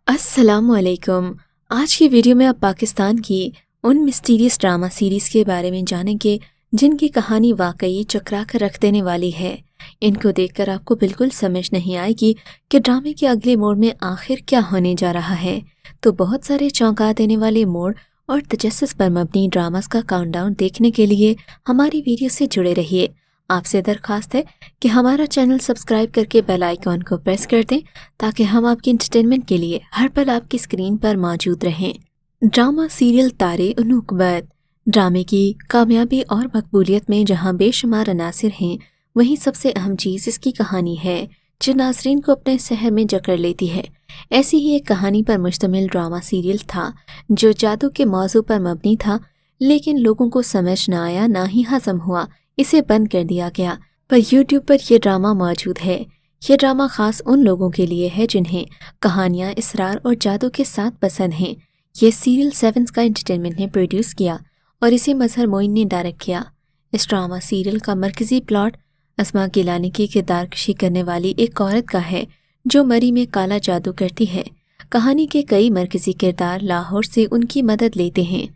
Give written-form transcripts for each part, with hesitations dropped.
अस्सलाम वालेकुम। आज की वीडियो में आप पाकिस्तान की उन मिस्टीरियस ड्रामा सीरीज़ के बारे में जानेंगे जिनकी कहानी वाकई चकरा कर रख देने वाली है। इनको देखकर आपको बिल्कुल समझ नहीं आएगी कि ड्रामे के अगले मोड़ में आखिर क्या होने जा रहा है। तो बहुत सारे चौंका देने वाले मोड़ और तजस्सुस पर मबनी ड्रामास का काउंटडाउन देखने के लिए हमारी वीडियो से जुड़े रहिए। आपसे दरख्वास्त है कि हमारा चैनल सब्सक्राइब करके बेल आइकॉन को प्रेस कर दें ताकि हम आपके एंटरटेनमेंट के लिए हर पल आपकी स्क्रीन पर मौजूद रहें। ड्रामा सीरियल तारे नुकबत। ड्रामे की कामयाबी और मकबूलियत में जहां बेशुमार अनासिर हैं, वहीं सबसे अहम चीज़ इसकी कहानी है जो नाज़रीन को अपने सहर में जकड़ लेती है। ऐसी ही एक कहानी पर मुश्तमिल ड्रामा सीरियल था जो जादू के मौजू पर मबनी था, लेकिन लोगों को समझ न आया, ना ही हज़म हुआ। इसे बंद कर दिया गया, पर यूट्यूब पर यह ड्रामा मौजूद है। यह ड्रामा खास उन लोगों के लिए है जिन्हें कहानियां इसरार और जादू के साथ पसंद हैं। यह सीरियल 7 स्काई एंटरटेनमेंट ने प्रोड्यूस किया और इसे मजहर मोइन ने डायरेक्ट किया। इस ड्रामा सीरियल का मरकजी प्लॉट अस्मा गिलानी की किरदारकशी करने वाली एक औरत का है जो मरी में काला जादू करती है। कहानी के कई मरकजी किरदार लाहौर से उनकी मदद लेते हैं।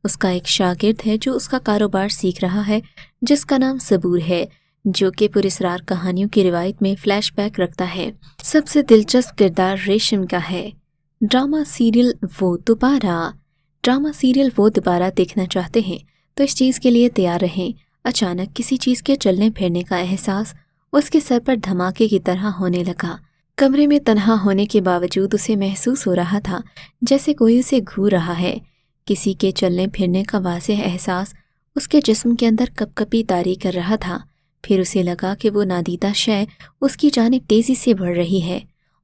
उसका एक शागिर्द है जो उसका कारोबार सीख रहा है, जिसका नाम सबूर है, जो कि पुरस्रार कहानियों की रिवायत में फ्लैशबैक रखता है। सबसे दिलचस्प किरदार रेशम का है। ड्रामा सीरियल वो दोबारा देखना चाहते हैं तो इस चीज़ के लिए तैयार रहें। अचानक किसी चीज़ के चलने फिरने का एहसास उसके सर पर धमाके की तरह होने लगा। कमरे में तन्हा होने के बावजूद उसे महसूस हो रहा था जैसे कोई उसे घूर रहा है। किसी के चलने फिरने का वाज़ेह एहसास उसके जिस्म के अंदर कपकपी तारी कर रहा था। फिर उसे लगा कि वो नादीदा शय उसकी जानिब तेज़ी से बढ़ रही है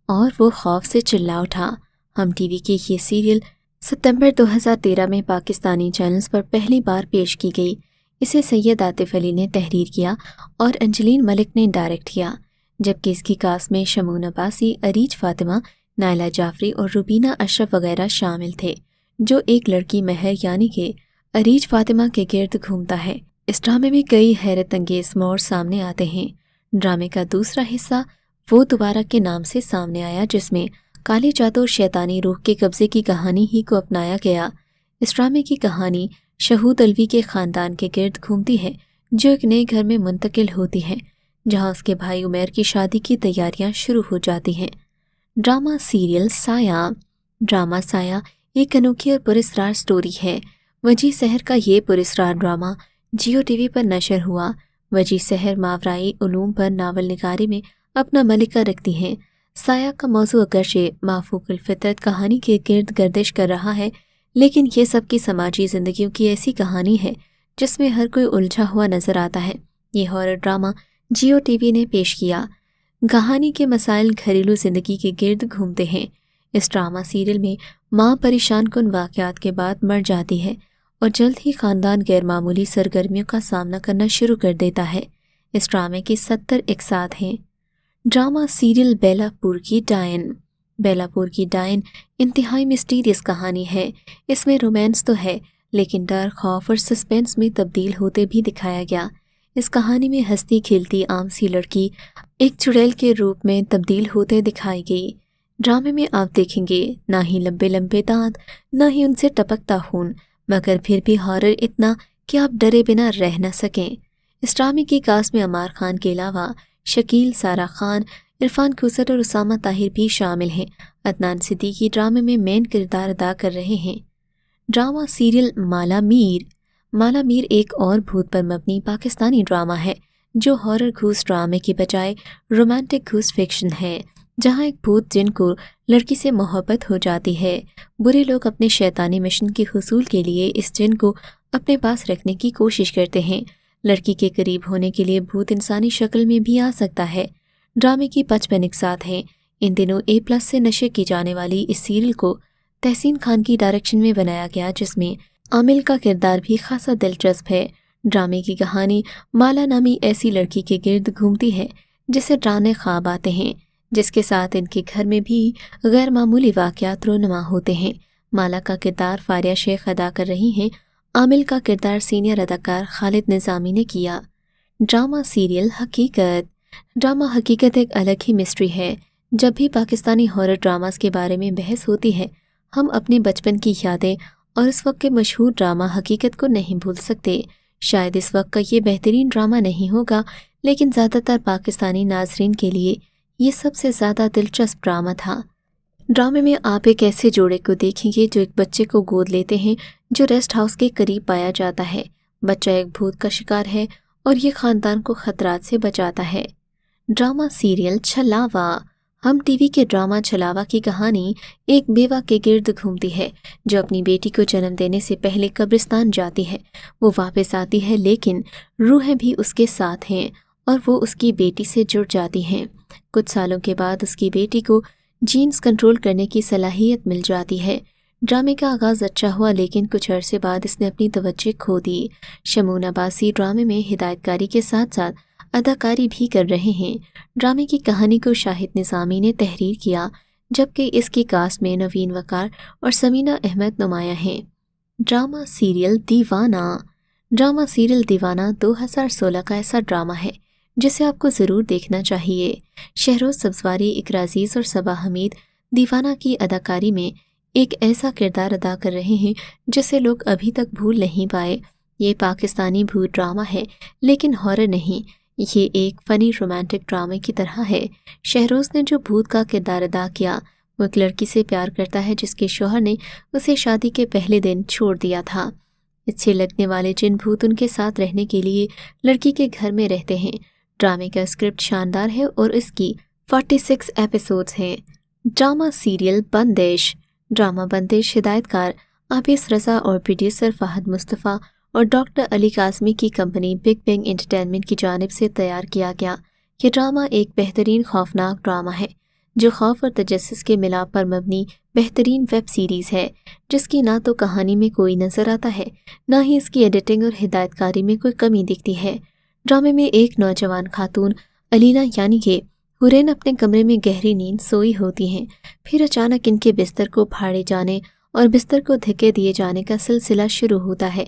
और वो खौफ से चिल्ला उठा। हम टीवी की ये सीरियल सितंबर 2013 में पाकिस्तानी चैनल्स पर पहली बार पेश की गई। इसे सैयद आतिफ अली ने तहरीर किया और अंजलीन मलिक ने डायरेक्ट किया, जबकि इसकी कास्ट में शमून अब्बासी, अरीज फातिमा, नायला जाफरी और रुबीना अशरफ वगैरह शामिल थे, जो एक लड़की महर यानी कि अरीज फातिमा के गिर्द घूमता है। इस ड्रामे में कई हैरत अंगेज मोड़ सामने आते हैं। ड्रामे का दूसरा हिस्सा वो दोबारा के नाम से सामने आया, जिसमें काले जादू और शैतानी रूह के कब्जे की कहानी ही को अपनाया गया। इस ड्रामे की कहानी शहूद अलवी के ख़ानदान के गिर्द घूमती है, जो एक नए घर में मुंतकिल होती है जहां उसके भाई उमैर की शादी की तैयारियां शुरू हो जाती हैं। ड्रामा सीरियल साया। ड्रामा साया एक अनोखी और पुरस्कार स्टोरी है। वजी सहर का ये पुरस्कार ड्रामा जियो टीवी पर नशर हुआ। वजी सहर मावराई उलूम पर नावल निगारी में अपना मलिका रखती हैं। साया का मौजू अगरचे माफूकुल फितरत कहानी के गिर्द गर्दिश कर रहा है, लेकिन ये सबकी समाजी ज़िंदगियों की ऐसी कहानी है जिसमें हर कोई उलझा हुआ नजर आता है। ये हॉरर ड्रामा जियो टीवी ने पेश किया। कहानी के मसाइल घरेलू ज़िंदगी के गिर्द घूमते हैं। इस ड्रामा सीरियल में माँ परेशान कुन वाक़यात के बाद मर जाती है और जल्द ही ख़ानदान गैरमामूली सरगर्मियों का सामना करना शुरू कर देता है। इस ड्रामे के 70 इक़साद हैं। ड्रामा सीरियल बेलापुर की डायन। बेलापुर की डायन इंतहाई मिस्टीरियस कहानी है। इसमें रोमांस तो है, लेकिन डर, खौफ और सस्पेंस में तब्दील होते भी दिखाया गया। इस कहानी में हंसती खिलती आम सी लड़की एक चुड़ैल के रूप में तब्दील होते दिखाई गई। ड्रामे में आप देखेंगे ना ही लंबे लंबे दांत, ना ही उनसे टपकता खून, मगर फिर भी हॉरर इतना कि आप डरे बिना रह न सकें। इस ड्रामे की कास्ट में अमार खान के अलावा शकील, सारा खान, इरफान खुसर और उसामा ताहिर भी शामिल हैं। अदनान सिद्दीकी ड्रामे में मेन किरदार अदा कर रहे हैं। ड्रामा सीरियल माला मीर। माला मीर एक और भूत पर मबनी पाकिस्तानी ड्रामा है जो हॉरर घूस ड्रामे की बजाय रोमांटिक घूस फिक्शन है, जहां एक भूत जिनको लड़की से मोहब्बत हो जाती है। बुरे लोग अपने शैतानी मिशन के हुसूल के लिए इस जिन को अपने पास रखने की कोशिश करते हैं। लड़की के करीब होने के लिए भूत इंसानी शक्ल में भी आ सकता है। ड्रामे की 55 इक़साद हैं। इन दिनों A+ से नशर की जाने वाली इस सीरियल को तहसीन खान की डायरेक्शन में बनाया गया, जिसमें आमिल का किरदार भी खासा दिलचस्प है। ड्रामे की कहानी माला नामी ऐसी लड़की के गिर्द घूमती है जिसे डरावने ख्वाब आते हैं, जिसके साथ इनके घर में भी गैर मामूली वाक़यात रोनुमा होते हैं। माला का किरदार फारिया शेख अदा कर रही हैं। आमिल का किरदार सीनियर अदाकार खालिद निज़ामी ने किया। ड्रामा सीरियल हकीकत। ड्रामा हकीकत एक अलग ही मिस्ट्री है جب بھی پاکستانی ہارر ڈراماز کے بارے میں بحث ہوتی ہے ہم اپنے بچپن کی یادیں اور اس وقت کے مشہور ڈرامہ حقیقت کو نہیں بھول سکتے۔ شاید اس وقت کا یہ بہترین ڈرامہ نہیں ہوگا، لیکن زیادہ تر پاکستانی ناظرین کے لیے یہ سب سے زیادہ دلچسپ ڈرامہ تھا۔ ڈرامے میں آپ ایک ایسے جوڑے کو دیکھیں گے جو ایک بچے کو گود لیتے ہیں جو ریسٹ ہاؤس کے قریب پایا جاتا ہے۔ بچہ ایک بھوت کا شکار ہے اور یہ خاندان کو خطرات سے بچاتا ہے۔ Drama serial Chhalawa. ہم ٹی وی کے ڈرامہ چھلاوا کی کہانی ایک بیوہ کے گرد گھومتی ہے جو اپنی بیٹی کو جنم دینے سے پہلے قبرستان جاتی ہے۔ وہ واپس آتی ہے لیکن روحیں بھی اس کے ساتھ ہیں اور وہ اس کی بیٹی سے جڑ جاتی ہیں۔ کچھ سالوں کے بعد اس کی بیٹی کو جینز کنٹرول کرنے کی صلاحیت مل جاتی ہے۔ ڈرامے کا آغاز اچھا ہوا لیکن کچھ عرصے بعد اس نے اپنی توجہ کھو دی۔ شمون عباسی ڈرامے میں ہدایت کاری کے ساتھ ساتھ اداکاری بھی کر رہے ہیں۔ ڈرامے کی کہانی کو شاہد نظامی نے تحریر کیا جبکہ اس کی کاسٹ میں نوین وقار اور سمینہ احمد نمایاں ہیں۔ ڈرامہ سیریل دیوانہ۔ ڈرامہ سیریل دیوانہ 2016 کا ایسا ڈرامہ ہے جسے آپ کو ضرور دیکھنا چاہیے۔ شہروز سبزواری، اقرا عزیز اور صبا حمید دیوانہ کی اداکاری میں ایک ایسا کردار ادا کر رہے ہیں جسے لوگ ابھی تک بھول نہیں پائے۔ یہ پاکستانی بھوت ڈرامہ ہے لیکن ہارر نہیں، یہ ایک فنی رومانٹک ڈرامے کی طرح ہے۔ شہروز نے جو بھوت کا کردار ادا کیا وہ ایک لڑکی سے پیار کرتا ہے جس کے شوہر نے اسے شادی کے پہلے دن چھوڑ دیا تھا۔ اچھے لگنے والے جن بھوت ان کے ساتھ رہنے کے لیے لڑکی کے گھر میں رہتے ہیں۔ ڈرامے کا اسکرپٹ شاندار ہے اور اس کی 46 ایپیسوڈز ہیں۔ ڈرامہ سیریل بندش۔ ڈرامہ بندش ہدایت کار عابس رضا اور پروڈیوسر فہد مصطفیٰ اور ڈاکٹر علی قاسمی کی کمپنی بگ بینگ انٹرٹینمنٹ کی جانب سے تیار کیا گیا۔ یہ ڈرامہ ایک بہترین خوفناک ڈرامہ ہے جو خوف اور تجسس کے ملاپ پر مبنی بہترین ویب سیریز ہے جس کی نہ تو کہانی میں کوئی نظر آتا ہے نہ ہی اس کی ایڈیٹنگ اور ہدایت کاری میں کوئی کمی دکھتی ہے۔ ڈرامے میں ایک نوجوان خاتون علینا یعنی کہ حورین اپنے کمرے میں گہری نیند سوئی ہوتی ہیں، پھر اچانک ان کے بستر کو پھاڑے جانے اور بستر کو دھکے دیے جانے کا سلسلہ شروع ہوتا ہے۔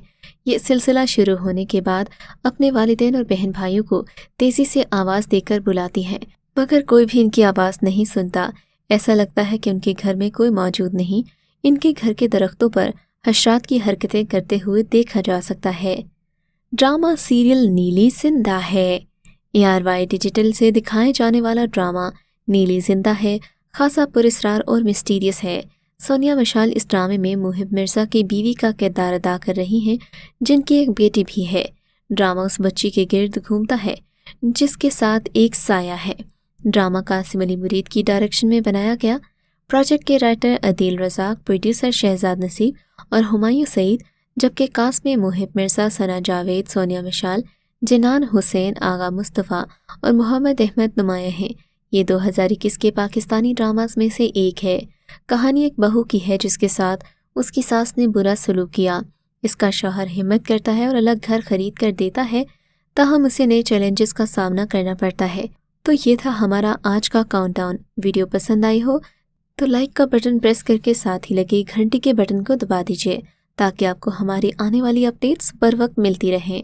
یہ سلسلہ شروع ہونے کے بعد اپنے والدین اور بہن بھائیوں کو تیزی سے آواز دے کر بلاتی ہیں مگر کوئی بھی ان کی آواز نہیں سنتا۔ ایسا لگتا ہے کہ ان کے گھر میں کوئی موجود نہیں۔ ان کے گھر کے درختوں پر حشرات کی حرکتیں کرتے ہوئے دیکھا جا سکتا ہے۔ ڈرامہ سیریل نیلی زندہ ہے۔ ARY ڈیجیٹل سے دکھائے جانے والا ڈرامہ نیلی زندہ ہے خاصا پراسرار اور مسٹیریس ہے۔ سونیا مشال اس ڈرامے میں محب مرزا کی بیوی کا کردار ادا کر رہی ہیں جن کی ایک بیٹی بھی ہے۔ ڈرامہ اس بچی کے گرد گھومتا ہے جس کے ساتھ ایک سایہ ہے۔ ڈرامہ قاسم علی مرید کی ڈائریکشن میں بنایا گیا۔ پروجیکٹ کے رائٹر عدیل رزاق، پروڈیوسر شہزاد نصیب اور ہمایوں سعید، جبکہ کاسٹ میں محب مرزا، ثنا جاوید، سونیا مشال، جنان حسین، آغا مصطفیٰ اور محمد احمد نمایاں ہیں۔ یہ 2021 کے پاکستانی ڈراماز میں سے ایک ہے۔ کہانی ایک بہو کی ہے جس کے ساتھ اس کی ساس نے برا سلوک کیا۔ اس کا شوہر ہمت کرتا ہے اور الگ گھر خرید کر دیتا ہے، تاہم اسے نئے چیلنجز کا سامنا کرنا پڑتا ہے۔ تو یہ تھا ہمارا آج کا کاؤنٹ ڈاؤن۔ ویڈیو پسند آئی ہو تو لائک کا بٹن پریس کر کے ساتھ ہی لگے گھنٹی کے بٹن کو دبا دیجیے تاکہ آپ کو ہماری آنے والی اپڈیٹس بر وقت ملتی رہیں۔